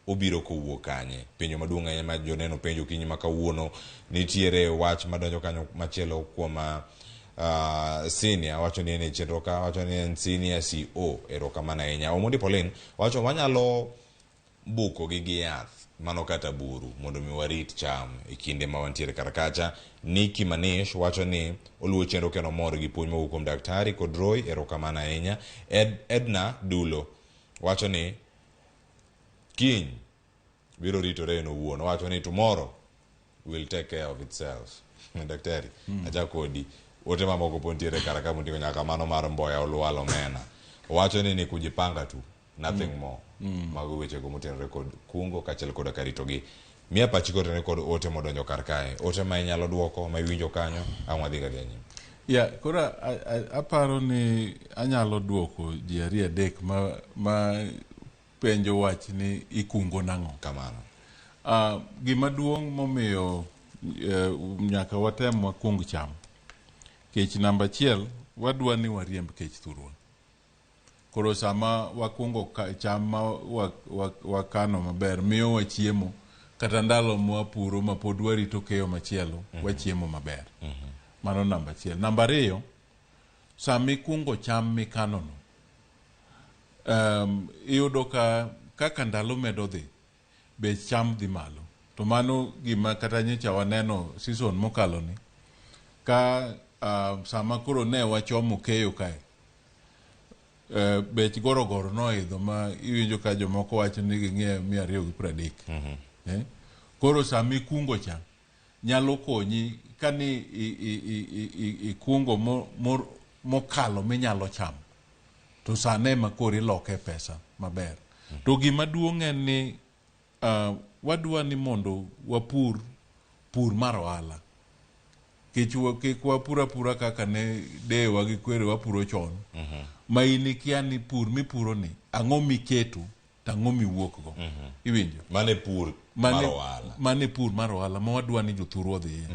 obiro kowuok kanye. Penjo maduong' ahinya ma joneno penjo kinyi ma kawuono, nitiere wach madonjo kanyo machielo kuom senior wacho ni en chenro ka, wacho ni en senior CO. Erokamano ahinya. Omondi Pauline wacho wanyalo buko gi yath mano kata buru mondo mi warit cham e kinde ma wantiere kar kacha. Niki Manish wacho ni oluwo chenro kendo mor gi puonj mowuok kuom daktari kod Roy. Erokamano ahinya. Edna Dulo wacho ni kiny biro ritore en owuon. Wacho ni tomorrow will take care of itself. Daktari acha kodi ote mamoko pontiere kar ka mondo nyaka mano mar Mboya Oluwalo Mena wacho ni kujipanga tu, nothing more. Mago weche go motenore kod kungo kachiel kod karitogi. Mia pachi kod kod ote modonjo kar kae, ote ma inyalo duoko ma iwinjo kanyo amwadhi ga nyime. Kora aparo ni anyalo duoko ji ari adek ma penjo wach ni ikungo nang'o. Kamano. Gima duong' momiyo nyaka watem wakung cham. Kech namba 1 wadwa ni wariemb kech thurwa. Koro sama wakungo cham ma wakano maber miyo wachiemo kata ndalo mwapuro ma pod warito keyo machielo wachiemo maber. Mano namba 1. Namba 2, sami kungo cham mikano no iyudo kaka ndalo medo dhi bech cham dhi malo. To mano gima kata nyicha waneno season mokalo ni ka sama koro ne wachomo keyo kae bech gorogoro noidho ma iwinjo ka jomoko wacho ni ging'iewo 230. Koro sami kungo cha nyalo konyi kani ikungo mokalo minyalo chamo to sane ma koro iloke pesa maber. To gima duong' en ni wadwa ni mondo wapur mar ohala. Kik wapura kaka ne dewa gi kwere wapuro chon. Ma inikia ni pur mipuro ni ang'o miketo tang'o miwuok go. Iwinjo? Mane pur mar ohala. Mane pur mar ohala ma wadwa ni jothurwa odhiye.